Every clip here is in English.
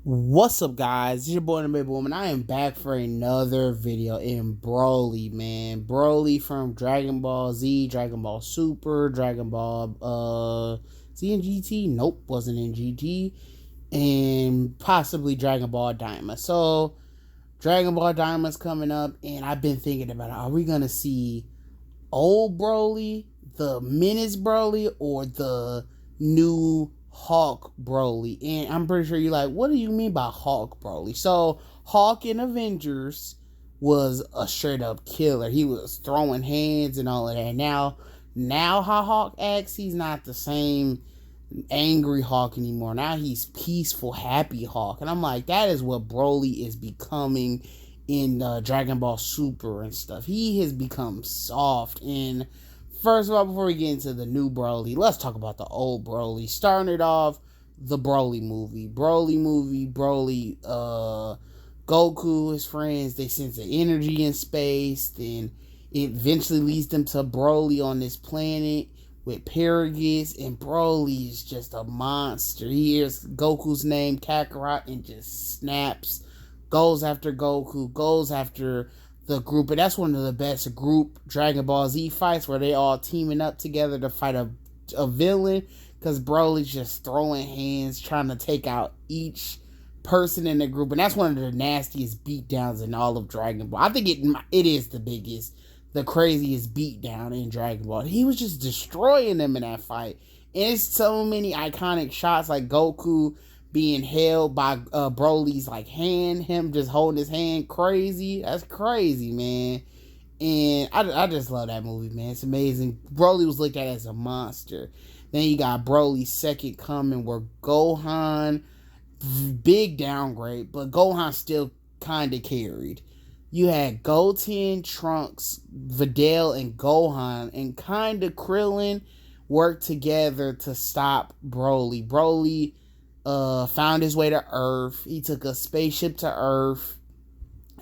What's up, guys? It's your boy, the Baby Woman. I am back for another video in Broly, man. Broly from Dragon Ball Z, Dragon Ball Super, Dragon Ball Z and GT. Nope, wasn't in GT, and possibly Dragon Ball Daima. So Dragon Ball Daima's coming up, and I've been thinking about it. Are we gonna see old Broly, the Menace Broly, or the new Hawk Broly? And I'm pretty sure you're like, what do you mean by Hawk Broly? So Hawk in Avengers was a straight up killer. He was throwing hands and all of that. Now how Hawk acts, he's not the same angry Hawk anymore. Now he's peaceful, happy Hawk. And I'm like, that is what Broly is becoming in Dragon Ball Super and stuff. He has become soft. And first of all, before we get into the new Broly, let's talk about the old Broly. Starting it off, the Broly movie. Goku, his friends, they sense the energy in space. Then it eventually leads them to Broly on this planet with Paragus, and Broly is just a monster. He hears Goku's name, Kakarot, and just snaps. Goes after Goku, goes after the group, and that's one of the best group Dragon Ball Z fights where they all teaming up together to fight a villain, because Broly's just throwing hands, trying to take out each person in the group, and that's one of the nastiest beatdowns in all of Dragon Ball. I think it is the biggest, the craziest beatdown in Dragon Ball. He was just destroying them in that fight. And it's so many iconic shots, like Goku being held by Broly's like hand, him just holding his hand, crazy. That's crazy, man. And I just love that movie, man. It's amazing. Broly was looked at as a monster. Then you got Broly's second coming, where Gohan, big downgrade, but Gohan still kind of carried. You had Goten, Trunks, Videl, and Gohan, and kind of Krillin worked together to stop Broly. Broly found his way to Earth. He took a spaceship to Earth,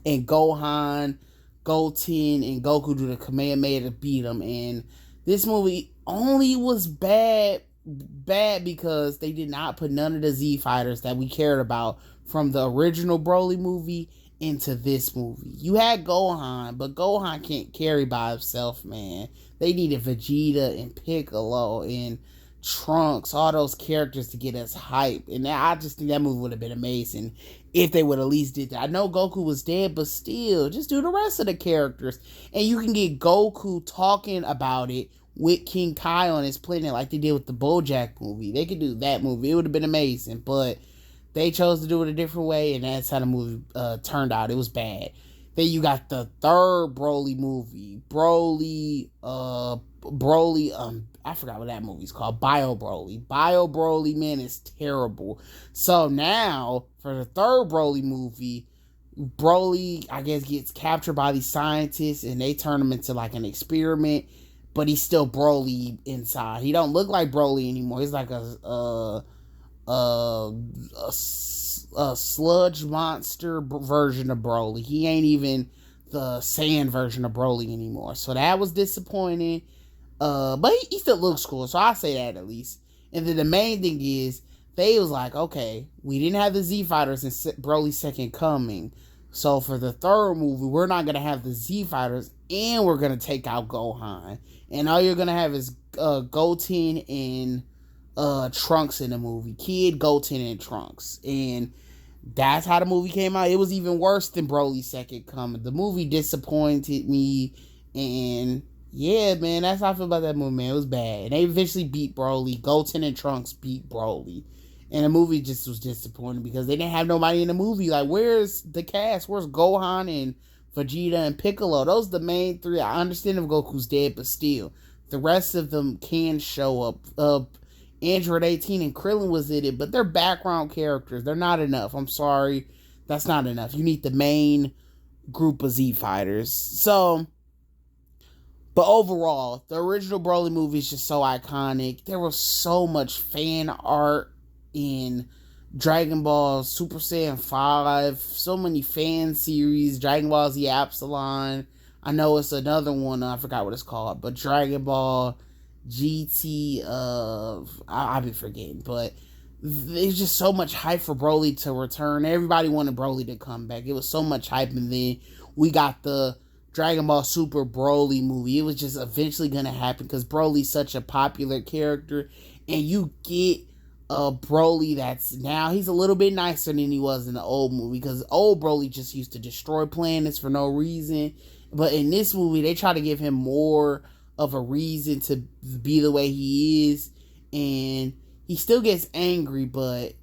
and Gohan, Goten, and Goku do the Kamehameha to beat him. And this movie only was bad because they did not put none of the Z fighters that we cared about from the original Broly movie into this movie. You had Gohan, but Gohan can't carry by himself, man. They needed Vegeta and Piccolo and Trunks, all those characters to get us hype. And I just think that movie would have been amazing if they would at least did that. I know Goku was dead, but still, just do the rest of the characters. And you can get Goku talking about it with King Kai on his planet like they did with the BoJack movie. They could do that movie. It would have been amazing, but they chose to do it a different way, and that's how the movie turned out. It was bad. Then you got the third Broly movie. I forgot what that movie's called. Bio Broly, man, is terrible. So now, for the third Broly movie, Broly, I guess, gets captured by these scientists, and they turn him into like an experiment, but he's still Broly inside. He don't look like Broly anymore. He's like a sludge monster version of Broly. He ain't even the sand version of Broly anymore. So that was disappointing. But he still looks cool, so I'll say that at least. And then the main thing is, they was like, okay, we didn't have the Z Fighters in Broly's second coming. So for the third movie, we're not going to have the Z Fighters, and we're going to take out Gohan. And all you're going to have is Goten and Trunks in the movie. Kid, Goten, and Trunks. And that's how the movie came out. It was even worse than Broly's second coming. The movie disappointed me, and yeah, man, that's how I feel about that movie, man. It was bad. And they eventually beat Broly. Goten and Trunks beat Broly. And the movie just was disappointing because they didn't have nobody in the movie. Like, where's the cast? Where's Gohan and Vegeta and Piccolo? Those are the main three. I understand if Goku's dead, but still, the rest of them can show up. Android 18 and Krillin was in it, but they're background characters. They're not enough. I'm sorry. That's not enough. You need the main group of Z fighters. So, but overall, the original Broly movie is just so iconic. There was so much fan art in Dragon Ball Super Saiyan 5. So many fan series. Dragon Ball Z Epsilon. I know it's another one. I forgot what it's called. But Dragon Ball GT, I'll be forgetting. But there's just so much hype for Broly to return. Everybody wanted Broly to come back. It was so much hype, and then we got the Dragon Ball Super Broly movie. It was just eventually gonna happen because Broly's such a popular character, and you get a Broly that's now he's a little bit nicer than he was in the old movie, because old Broly just used to destroy planets for no reason. But in this movie, they try to give him more of a reason to be the way he is, and he still gets angry, but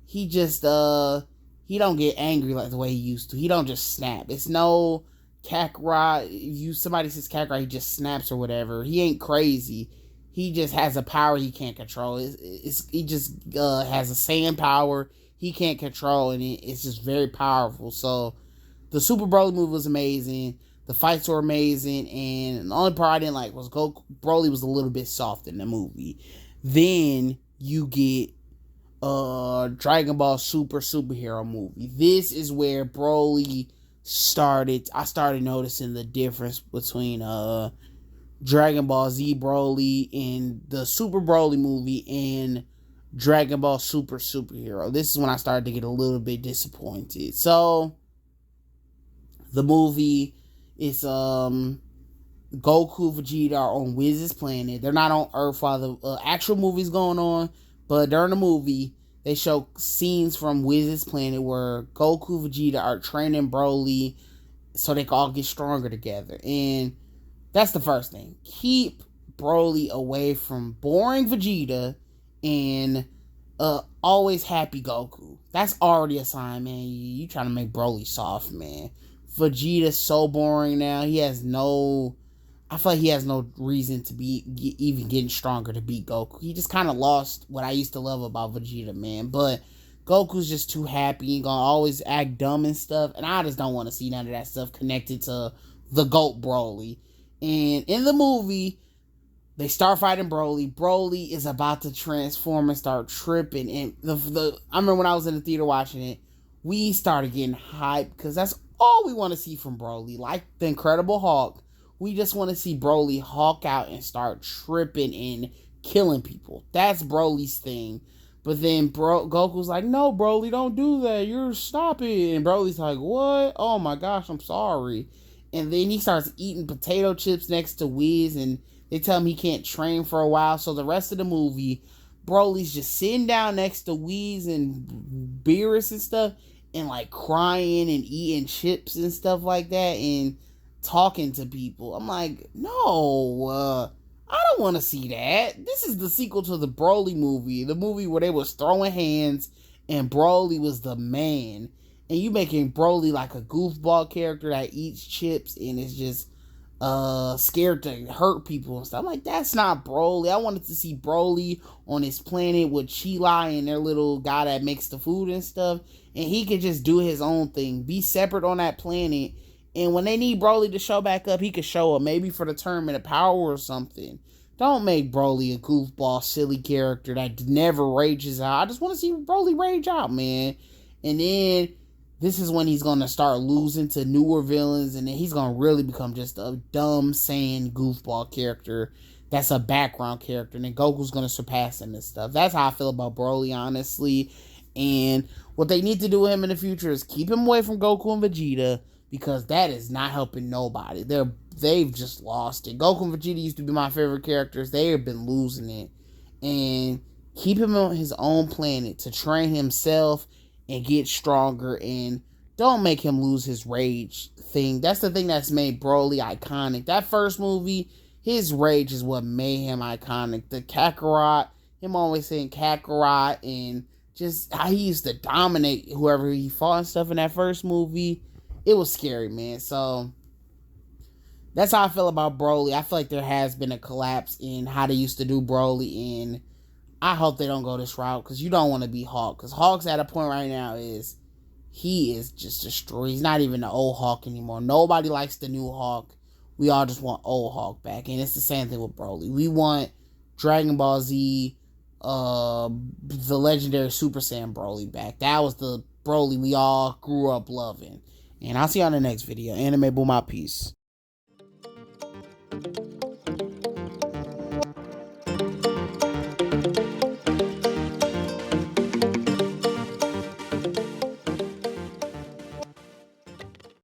he just he don't get angry like the way he used to. He don't just snap. It's no Kakarot. If somebody says Kakarot, he just snaps or whatever. He ain't crazy. He just has a power he can't control. He just has a sand power he can't control, and it's just very powerful. So the Super Broly movie was amazing. The fights were amazing, and the only part I didn't like was Broly was a little bit soft in the movie. Then you get Dragon Ball Super superhero movie. This is where Broly started. I started noticing the difference between Dragon Ball Z Broly and the Super Broly movie and Dragon Ball Super superhero. This is when I started to get a little bit disappointed. So the movie is Goku, Vegeta are on Wiz's planet. They're not on Earth while the actual movie's going on, but during the movie they show scenes from Wiz's planet where Goku, Vegeta are training Broly so they can all get stronger together. And that's the first thing. Keep Broly away from boring Vegeta and always happy Goku. That's already a sign, man. You trying to make Broly soft, man. Vegeta's so boring now. I feel like he has no reason to be even getting stronger to beat Goku. He just kind of lost what I used to love about Vegeta, man. But Goku's just too happy and gonna always act dumb and stuff. And I just don't want to see none of that stuff connected to the GOAT Broly. And in the movie, they start fighting Broly. Broly is about to transform and start tripping. And I remember when I was in the theater watching it, we started getting hyped because that's all we want to see from Broly. Like the Incredible Hulk, we just want to see Broly Hulk out and start tripping and killing people. That's Broly's thing. But then Goku's like, no, Broly, don't do that. You're stopping. And Broly's like, what? Oh my gosh, I'm sorry. And then he starts eating potato chips next to Whis, and they tell him he can't train for a while. So the rest of the movie, Broly's just sitting down next to Whis and Beerus and stuff, and like crying and eating chips and stuff like that, and talking to people. I'm like, no, I don't want to see that. This is the sequel to the Broly movie, the movie where they was throwing hands and Broly was the man. And you making Broly like a goofball character that eats chips and is just scared to hurt people and stuff. I'm like, that's not Broly. I wanted to see Broly on his planet with Chi-Lai and their little guy that makes the food and stuff. And he could just do his own thing. Be separate on that planet. And when they need Broly to show back up, he could show up. Maybe for the Tournament of Power or something. Don't make Broly a goofball, silly character that never rages out. I just want to see Broly rage out, man. And then this is when he's going to start losing to newer villains, and then he's going to really become just a dumb, sane, goofball character that's a background character, and then Goku's going to surpass him and stuff. That's how I feel about Broly, honestly. And what they need to do with him in the future is keep him away from Goku and Vegeta, because that is not helping nobody. They've just lost it. Goku and Vegeta used to be my favorite characters. They have been losing it. And keep him on his own planet to train himself and get stronger, and don't make him lose his rage thing. That's the thing that's made Broly iconic. That first movie, his rage is what made him iconic. The Kakarot, him always saying Kakarot, and just how he used to dominate whoever he fought and stuff in that first movie. It was scary, man. So that's how I feel about Broly. I feel like there has been a collapse in how they used to do Broly, and I hope they don't go this route, because you don't want to be Hulk. Because Hulk's at a point right now he is just destroyed. He's not even the old Hulk anymore. Nobody likes the new Hulk. We all just want old Hulk back. And it's the same thing with Broly. We want Dragon Ball Z, the legendary Super Saiyan Broly back. That was the Broly we all grew up loving. And I'll see you on the next video. Anime Boom out. Peace.